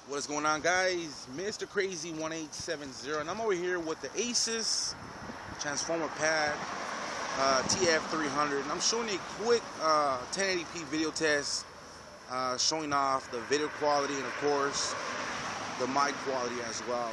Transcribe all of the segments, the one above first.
What is going on, guys? Mr. Crazy 1870, and I'm over here with the Asus Transformer Pad TF300, and I'm showing a quick 1080p video test, showing off the video quality and of course the mic quality as well.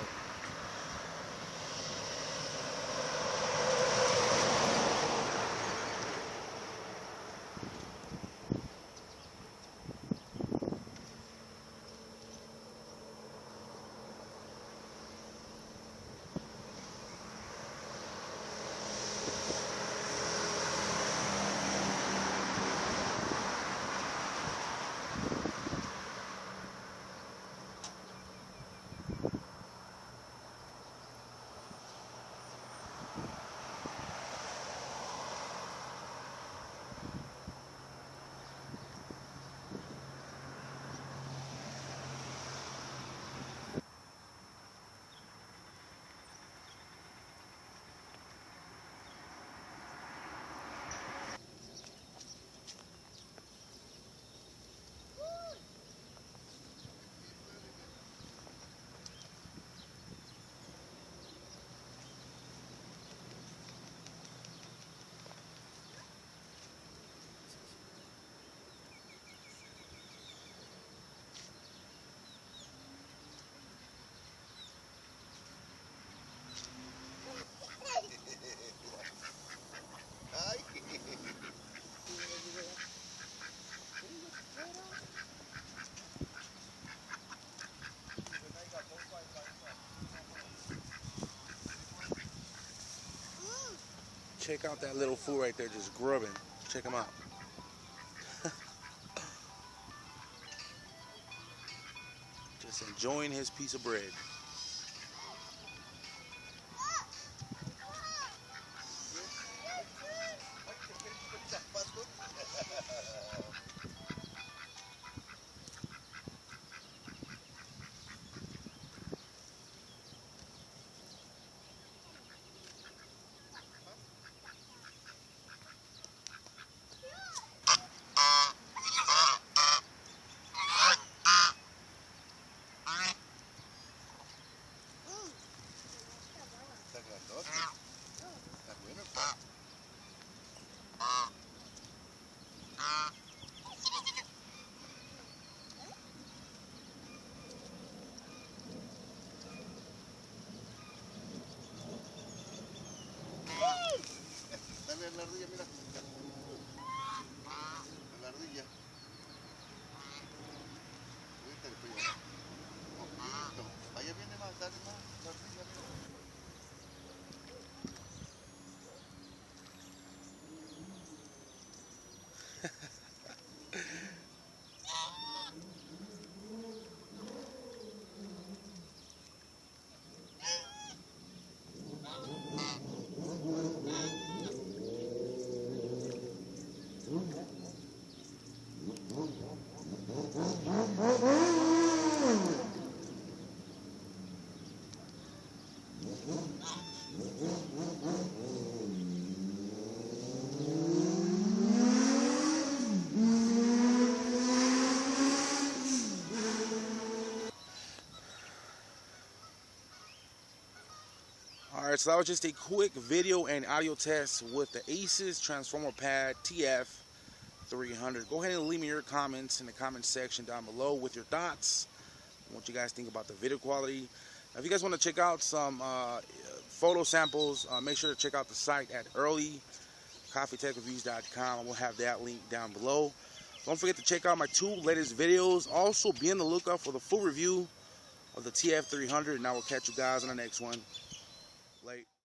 Check out that little fool right there just grubbing. Check him out. Just enjoying his piece of bread. Dale a la ardilla, mira. A la ardilla. Ahorita le estoy llevando. Poquito. Allá viene más, dale más. La ardilla, mira. Alright, so that was just a quick video and audio test with the Asus Transformer Pad TF300. Go ahead and leave me your comments in the comment section down below with your thoughts, what you guys think about the video quality. Now, if you guys want to check out some photo samples, make sure to check out the site at earlycoffeetechreviews.com. We'll have that link down below. Don't forget to check out my 2 latest videos. Also, be on the lookout for the full review of the TF300, and I will catch you guys on the next one. Late.